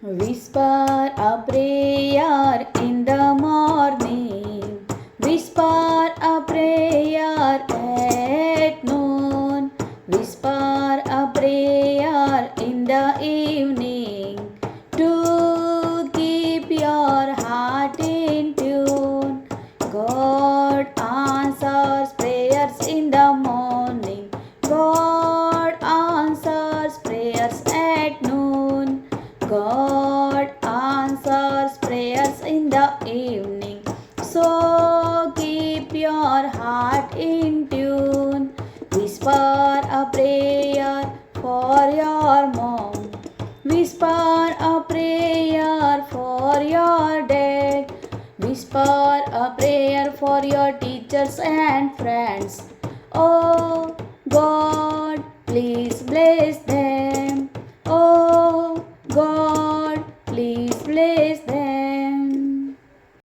Whisper a prayer in the morning. Whisper a prayer at noon. Whisper a prayer in the evening. To keep your heart in tune. God answers prayers in the morning. God answers prayers at noon. God answers prayers in the evening. So keep your heart in tune. Whisper a prayer for your mom. Whisper a prayer for your dad. Whisper a prayer for your teachers and friends. Oh God, please bless them. Oh God, please bless them.